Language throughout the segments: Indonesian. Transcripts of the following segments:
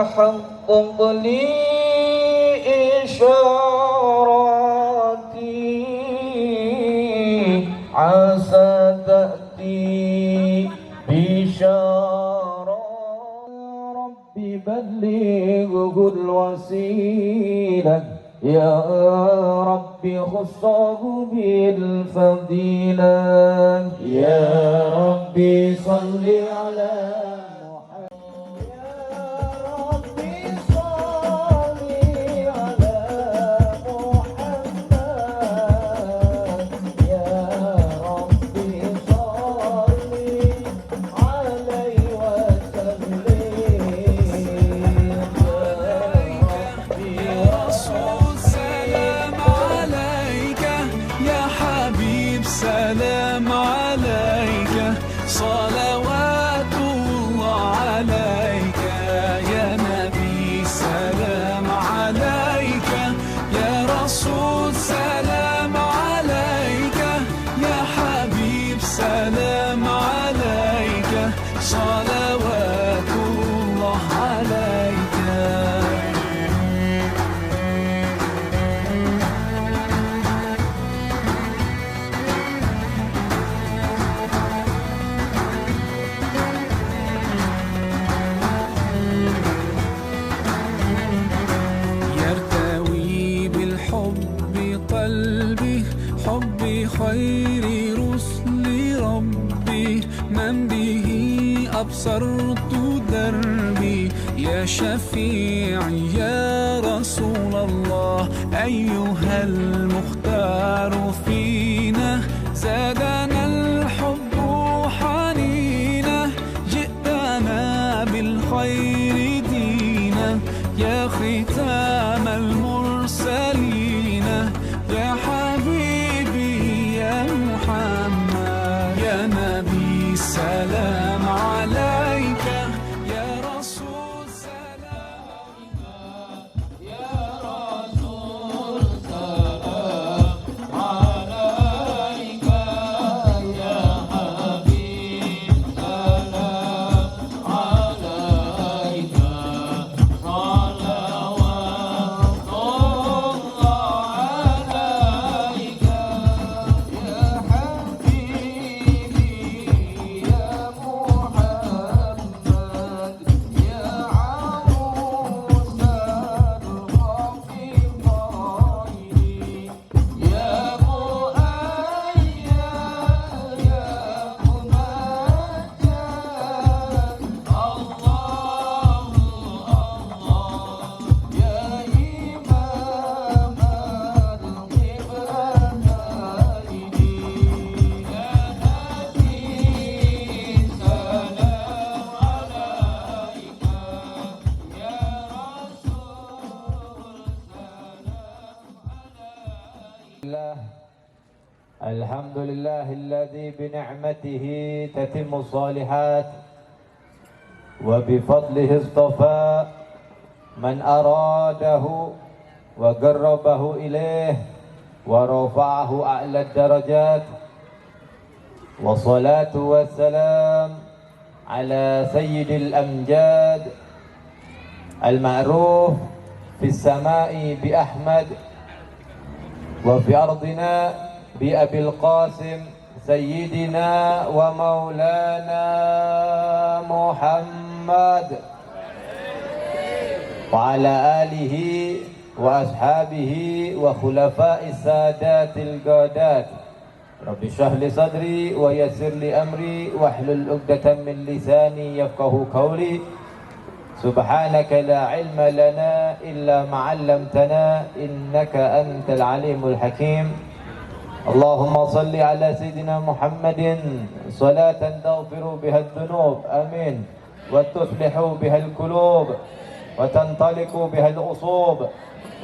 حقق لي إشاراتي عسى تأتي بشارة ربي بلغه الوسيلة يا ربي خصه بالفضيلة يا ربي صل على سلام عليك صلوات الله عليك يا نبي سلام عليك يا رسول سلام عليك يا حبيب سلام عليك صلوات الله عليك قلبي حبي خير رسل ربي من به أبصرت دربي يا شفيعي يا رسول الله أيها المختار فينا زادنا الحب حنينا جئتنا بالخير دينا يا ختام المرسلين يا حبيبي يا محمد يا نبي سلام عليك يا رسول سلام يا رسول سلام عليك يا حبيب سلام عليك الحمد لله الذي بنعمته تتم الصالحات وبفضله اصطفى من أراده وقربه إليه ورفعه أعلى الدرجات والصلاة والسلام على سيد الأمجاد المعروف في السماء بأحمد وفي أرضنا بأبي القاسم سيدنا ومولانا محمد وعلى آله وأصحابه وخلفاء السادات القادات رب اشرح لي صدري ويسر لي أمري واحلل عقدة من لساني يفقه قولي سبحانك لا علم لنا إلا ما علمتنا إنك أنت العليم الحكيم اللهم صل على سيدنا محمد صلاة تغفر بها الذنوب آمين وتصلح بها القلوب وتنطلق بها الأصوب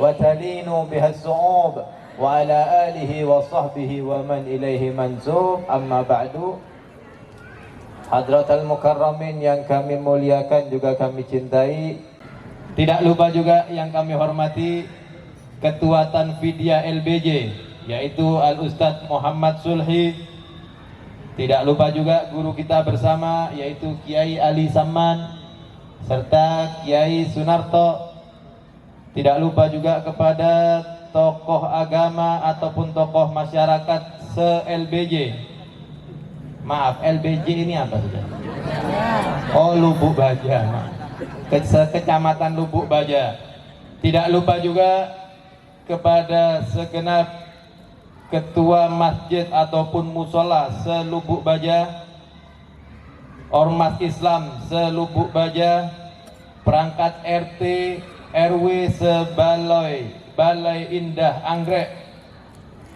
وتلين بها الصعوب وعلى آله وصحبه ومن إليه منسوب أما بعد Hadratul Mukarramin yang kami muliakan juga kami cintai. Tidak lupa juga yang kami hormati Ketua Tanfidiyah LBJ yaitu Al-Ustadz Muhammad Sulhi. Tidak lupa juga guru kita bersama yaitu Kiai Ali Saman. serta Kiai Sunarto. Tidak lupa juga kepada tokoh agama ataupun tokoh masyarakat se-LBJ. Maaf, LBJ ini apa sudah? Oh, Lubuk Baja. Kecamatan Lubuk Baja. Tidak lupa juga kepada segenap ketua masjid ataupun musola se-Lubuk Baja, ormas Islam se-Lubuk Baja, perangkat RT RW Balai Indah Anggrek.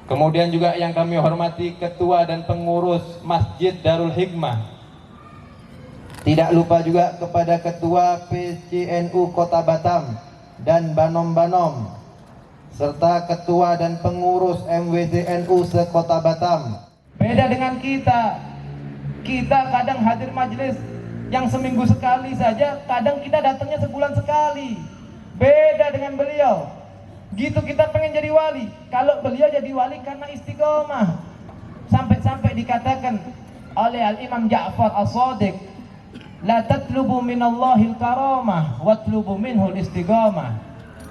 Kemudian juga yang kami hormati ketua dan pengurus Masjid Darul Hikmah. Tidak lupa juga kepada ketua PCNU Kota Batam dan Banom-Banom, serta ketua dan pengurus MWTNU se-Kota Batam. Beda dengan kita kadang hadir majelis yang seminggu sekali saja, kadang kita datangnya sebulan sekali. Beda dengan beliau. Gitu kita pengen jadi wali. Kalau beliau jadi wali karena istiqomah. Sampai-sampai dikatakan oleh Al-Imam Ja'far As-Shadiq, la tatlubu minallahil karamah watlubu minhul istiqomah.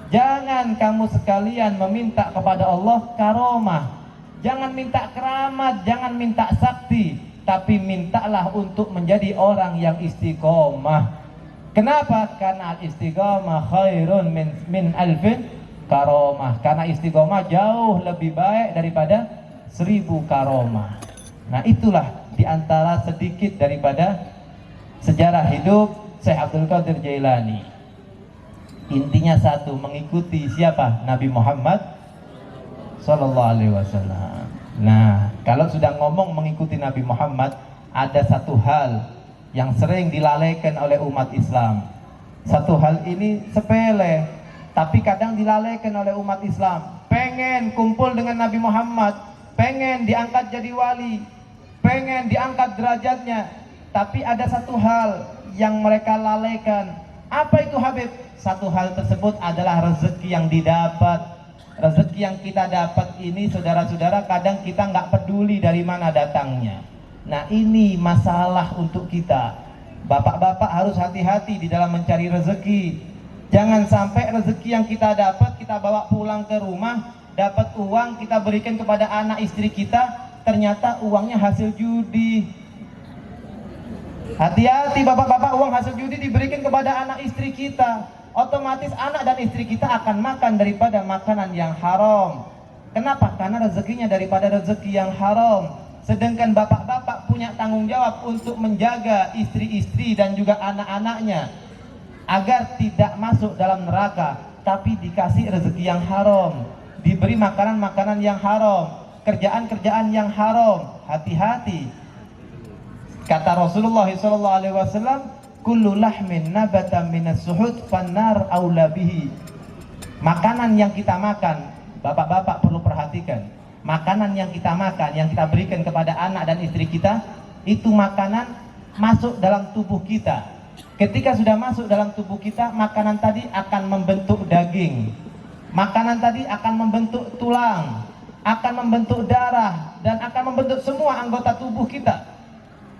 Jangan kamu sekalian meminta kepada Allah karamah. Jangan minta keramat, jangan minta sakti, tapi mintalah untuk menjadi orang yang istiqomah. Kenapa? Karena istiqomah khairun min alfin karomah. Karena istiqomah jauh lebih baik daripada 1000 karomah. Nah, itulah diantara sedikit daripada sejarah hidup Syekh Abdul Qadir Jailani. Intinya satu, mengikuti siapa? Nabi Muhammad Sallallahu Alaihi Wasallam. Nah, kalau sudah ngomong mengikuti Nabi Muhammad, ada satu hal yang sering dilalaikan oleh umat Islam. Satu hal ini sepele, tapi kadang dilalaikan oleh umat Islam. Pengen kumpul dengan Nabi Muhammad, pengen diangkat jadi wali, pengen diangkat derajatnya, tapi ada satu hal yang mereka lalaikan. Apa itu, Habib? Satu hal tersebut adalah rezeki yang didapat. Rezeki yang kita dapat ini, saudara-saudara, kadang kita nggak peduli dari mana datangnya. Nah, ini masalah untuk kita. Bapak-bapak harus hati-hati di dalam mencari rezeki. Jangan sampai rezeki yang kita dapat kita bawa pulang ke rumah, dapat uang kita berikan kepada anak istri kita, ternyata uangnya hasil judi. Hati-hati bapak-bapak, uang hasil judi diberikan kepada anak istri kita, otomatis anak dan istri kita akan makan daripada makanan yang haram. Kenapa? Karena rezekinya daripada rezeki yang haram. Sedangkan bapak-bapak punya tanggung jawab untuk menjaga istri-istri dan juga anak-anaknya agar tidak masuk dalam neraka, tapi dikasih rezeki yang haram, diberi makanan-makanan yang haram, kerjaan-kerjaan yang haram. Hati-hati. Kata Rasulullah SAW, kullu lahmin nabata minas suhud fannar aula bihi. Makanan yang kita makan, bapak-bapak perlu perhatikan. Makanan yang kita makan, yang kita berikan kepada anak dan istri kita, itu makanan masuk dalam tubuh kita. Ketika sudah masuk dalam tubuh kita, makanan tadi akan membentuk daging, makanan tadi akan membentuk tulang, akan membentuk darah, dan akan membentuk semua anggota tubuh kita.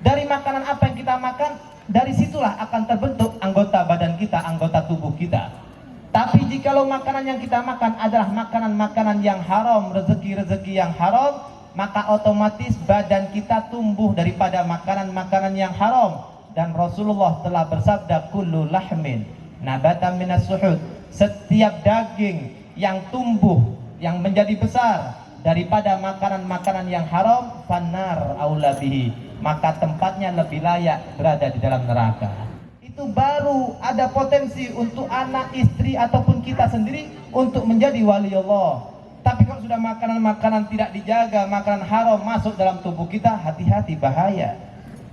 Dari makanan apa yang kita makan, dari situlah akan terbentuk anggota badan kita, anggota tubuh kita. Tapi jikalau makanan yang kita makan adalah makanan-makanan yang haram, rezeki-rezeki yang haram, maka otomatis badan kita tumbuh daripada makanan-makanan yang haram. Dan Rasulullah telah bersabda, kullu lahmin nabata minas suhud. Setiap daging yang tumbuh, yang menjadi besar daripada makanan-makanan yang haram, fannar aula bihi, maka tempatnya lebih layak berada di dalam neraka. Itu baru ada potensi untuk anak, istri, ataupun kita sendiri untuk menjadi wali Allah. Tapi kalau sudah makanan-makanan tidak dijaga, makanan haram masuk dalam tubuh kita, hati-hati, bahaya.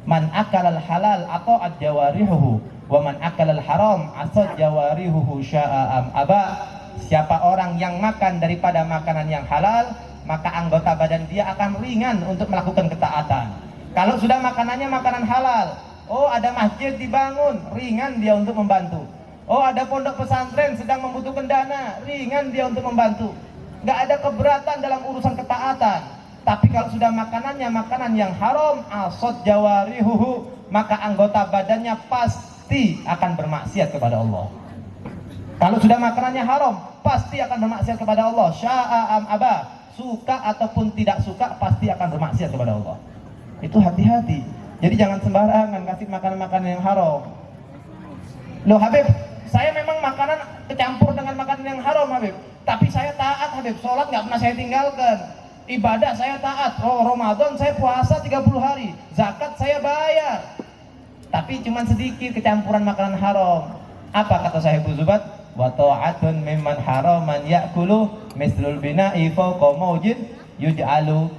Man akalal halal atau ad-jawarihuhu, wa man akalal haram asad jawarihuhu sya'am aba. Siapa orang yang makan daripada makanan yang halal, maka anggota badan dia akan ringan untuk melakukan ketaatan. Kalau sudah makanannya makanan halal, oh ada masjid dibangun, ringan dia untuk membantu. Oh ada pondok pesantren sedang membutuhkan dana, ringan dia untuk membantu. Nggak ada keberatan dalam urusan ketaatan. Tapi kalau sudah makanannya makanan yang haram, asad jawarihuhu, maka anggota badannya pas pasti akan bermaksiat kepada Allah. Kalau sudah makanannya haram, pasti akan bermaksiat kepada Allah. Sya'a am aba, suka ataupun tidak suka, pasti akan bermaksiat kepada Allah. Itu hati-hati. Jadi jangan sembarangan kasih makanan-makanan yang haram. Loh Habib, saya memang makanan kecampur dengan makanan yang haram Habib, tapi saya taat Habib, sholat nggak pernah saya tinggalkan, ibadah saya taat, Ramadan saya puasa 30 hari, zakat saya bayar, tapi cuma sedikit kecampuran makanan haram. Apa kata Sahibul Zubat? Wa ta'atun mimman haraman ya'kulu mislul bina'i fawqa mawjin yuj'alu.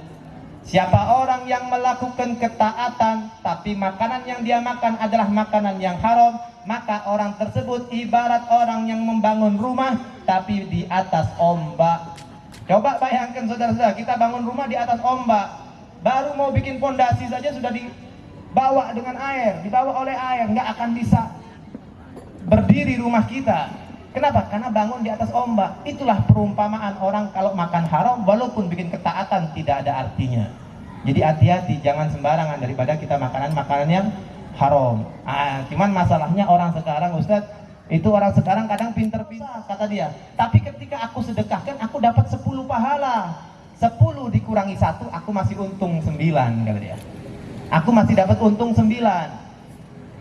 Siapa orang yang melakukan ketaatan tapi makanan yang dia makan adalah makanan yang haram, maka orang tersebut ibarat orang yang membangun rumah tapi di atas ombak. Coba bayangkan saudara-saudara, kita bangun rumah di atas ombak, baru mau bikin fondasi saja sudah dibawa dengan air, dibawa oleh air, nggak akan bisa berdiri rumah kita. Kenapa? Karena bangun di atas ombak. Itulah perumpamaan orang kalau makan haram walaupun bikin ketaatan tidak ada artinya. Jadi hati-hati, jangan sembarangan daripada kita makanan-makanan yang haram. Cuman masalahnya orang sekarang Ustadz, itu orang sekarang kadang pinter-pinter kata dia. Tapi ketika aku sedekahkan aku dapat 10 pahala. 10 dikurangi 1 aku masih untung 9 kata dia. Aku masih dapat untung 9.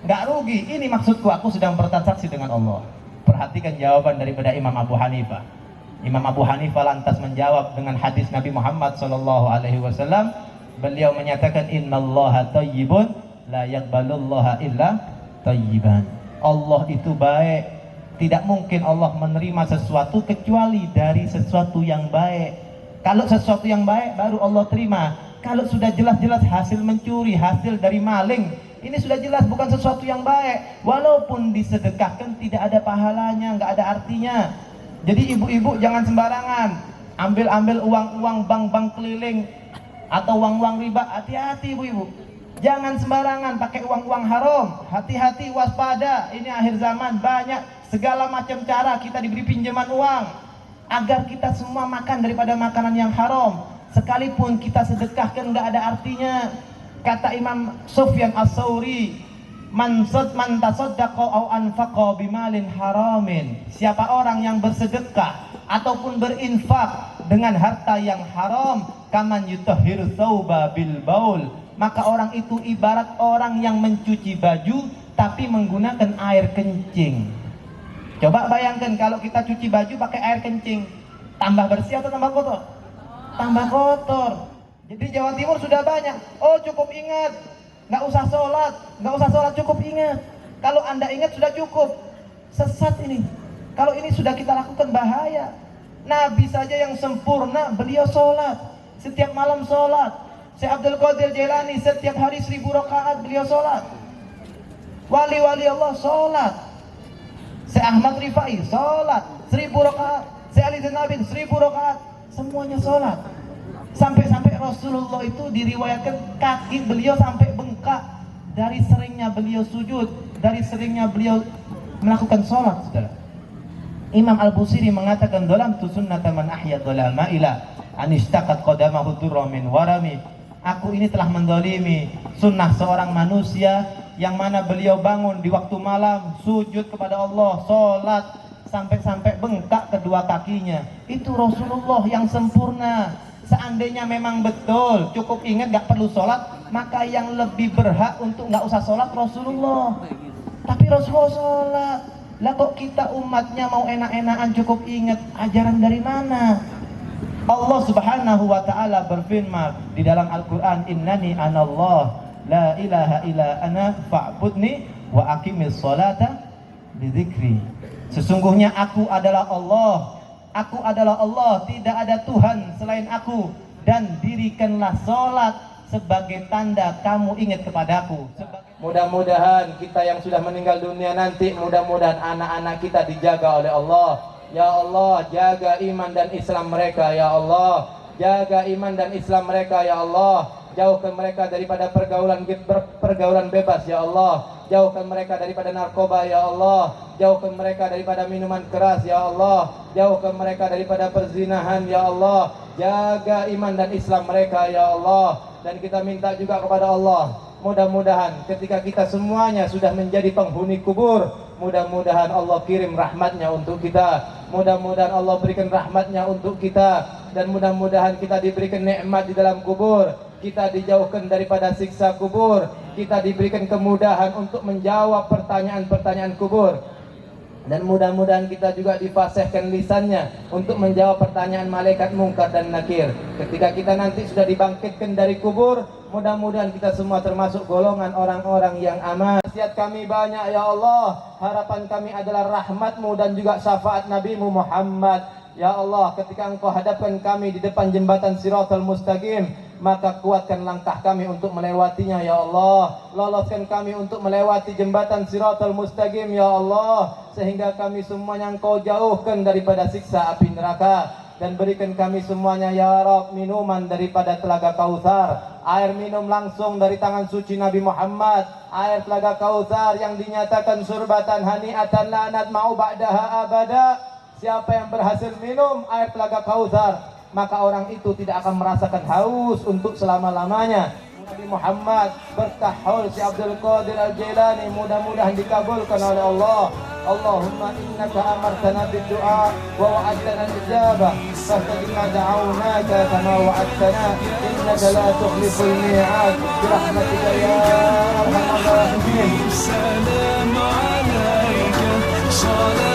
Nggak rugi. Ini maksudku, aku sedang bertransaksi dengan Allah. Perhatikan jawaban daripada Imam Abu Hanifah. Imam Abu Hanifah lantas menjawab dengan hadis Nabi Muhammad SAW. Beliau menyatakan innallaha thayyibun la yaqbalullaha illa thayyiban. Allah itu baik, tidak mungkin Allah menerima sesuatu kecuali dari sesuatu yang baik. Kalau sesuatu yang baik baru Allah terima. Kalau sudah jelas-jelas hasil mencuri, hasil dari maling, ini sudah jelas bukan sesuatu yang baik. Walaupun disedekahkan tidak ada pahalanya, nggak ada artinya. Jadi ibu-ibu jangan sembarangan ambil uang-uang bank-bank keliling atau uang-uang riba. Hati-hati ibu-ibu, jangan sembarangan pakai uang-uang haram. Hati-hati, waspada. Ini akhir zaman, banyak segala macam cara kita diberi pinjaman uang agar kita semua makan daripada makanan yang haram. Sekalipun kita sedekahkan nggak ada artinya. Kata Imam Sufyan As-Tsauri, man tasaddaqa aw anfaqa bimalin haramin. Siapa orang yang bersedekah ataupun berinfak dengan harta yang haram, kaman yutahhiru tsauba bil baul, maka orang itu ibarat orang yang mencuci baju tapi menggunakan air kencing. Coba bayangkan kalau kita cuci baju pakai air kencing, tambah bersih atau tambah kotor? Tambah kotor. Jadi Jawa Timur sudah banyak. Oh cukup ingat, nggak usah sholat, cukup ingat. Kalau Anda ingat sudah cukup. Sesat ini. Kalau ini sudah kita lakukan bahaya. Nabi saja yang sempurna, beliau sholat. Setiap malam sholat. Syekh Abdul Qadir Jailani setiap hari 1000 rakaat beliau sholat. Wali-wali Allah sholat. Syekh Ahmad Rifai sholat 1000 rakaat. Syekh Ali Zainabin 1000 rakaat. Semuanya sholat. Sampai-sampai Rasulullah itu diriwayatkan kaki beliau sampai bengkak dari seringnya beliau sujud, dari seringnya beliau melakukan sholat. Saudara, Imam Al-Busiri mengatakan dalam sunnata man ahya dhalama ila anistaqat qadamahu durra min warami. Aku ini telah mendolimi sunnah seorang manusia yang mana beliau bangun di waktu malam sujud kepada Allah, sholat sampai-sampai bengkak kedua kakinya. Itu Rasulullah yang sempurna. Seandainya memang betul cukup ingat gak perlu sholat, maka yang lebih berhak untuk gak usah sholat Rasulullah. Tapi Rasulullah sholat. Lah kok kita umatnya mau enak-enakan cukup ingat, ajaran dari mana? Allah Subhanahu wa ta'ala berfirman di dalam Al-Quran, innani anallah la ilaha illa ana fa'budni wa aqimis sholata bidzikri. Sesungguhnya aku adalah Allah. Aku adalah Allah, tidak ada Tuhan selain aku, dan dirikanlah sholat sebagai tanda kamu ingat kepadaku. Mudah-mudahan kita yang sudah meninggal dunia nanti, mudah-mudahan anak-anak kita dijaga oleh Allah. Ya Allah, jaga iman dan Islam mereka. Ya Allah, jaga iman dan Islam mereka. Ya Allah, jauhkan mereka daripada pergaulan bebas. Ya Allah, jauhkan mereka daripada narkoba. Ya Allah, jauhkan mereka daripada minuman keras. Ya Allah, jauhkan mereka daripada perzinahan. Ya Allah, jaga iman dan Islam mereka. Ya Allah, dan kita minta juga kepada Allah, Mudah-mudahan ketika kita semuanya sudah menjadi penghuni kubur, mudah-mudahan Allah kirim rahmatnya untuk kita, mudah-mudahan Allah berikan rahmatnya untuk kita, dan mudah-mudahan kita diberikan nikmat di dalam kubur, kita dijauhkan daripada siksa kubur, kita diberikan kemudahan untuk menjawab pertanyaan-pertanyaan kubur, dan mudah-mudahan kita juga difasihkan lisannya untuk menjawab pertanyaan malaikat mungkar dan nakir. Ketika kita nanti sudah dibangkitkan dari kubur, mudah-mudahan kita semua termasuk golongan orang-orang yang aman. Nasihat kami banyak ya Allah, harapan kami adalah rahmat-Mu dan juga syafaat Nabi-Mu Muhammad. Ya Allah, ketika Engkau hadapkan kami di depan jembatan Siratal Mustaqim, maka kuatkan langkah kami untuk melewatinya ya Allah. Loloskan kami untuk melewati jembatan Siratal Mustaqim ya Allah, sehingga kami semuanya Engkau jauhkan daripada siksa api neraka, dan berikan kami semuanya ya Rabb minuman daripada telaga Kautsar, air minum langsung dari tangan suci Nabi Muhammad, air telaga Kautsar yang dinyatakan surbatan hani'atan la nadma'u ba'daha abada. Siapa yang berhasil minum air telaga Kautsar, maka orang itu tidak akan merasakan haus untuk selama-lamanya. Nabi Muhammad berkah haul si Abdul Qadir Al-Jailani mudah-mudahan dikabulkan oleh Allah. Allahumma innaka amartana bid-du'a wa wa'adtana al-ijabah fastajibna da'awnaka kama wa'adtana innaka la tukhliful mi'ad bi rahmatika ya arhamar rahimin. Salam alayka, salam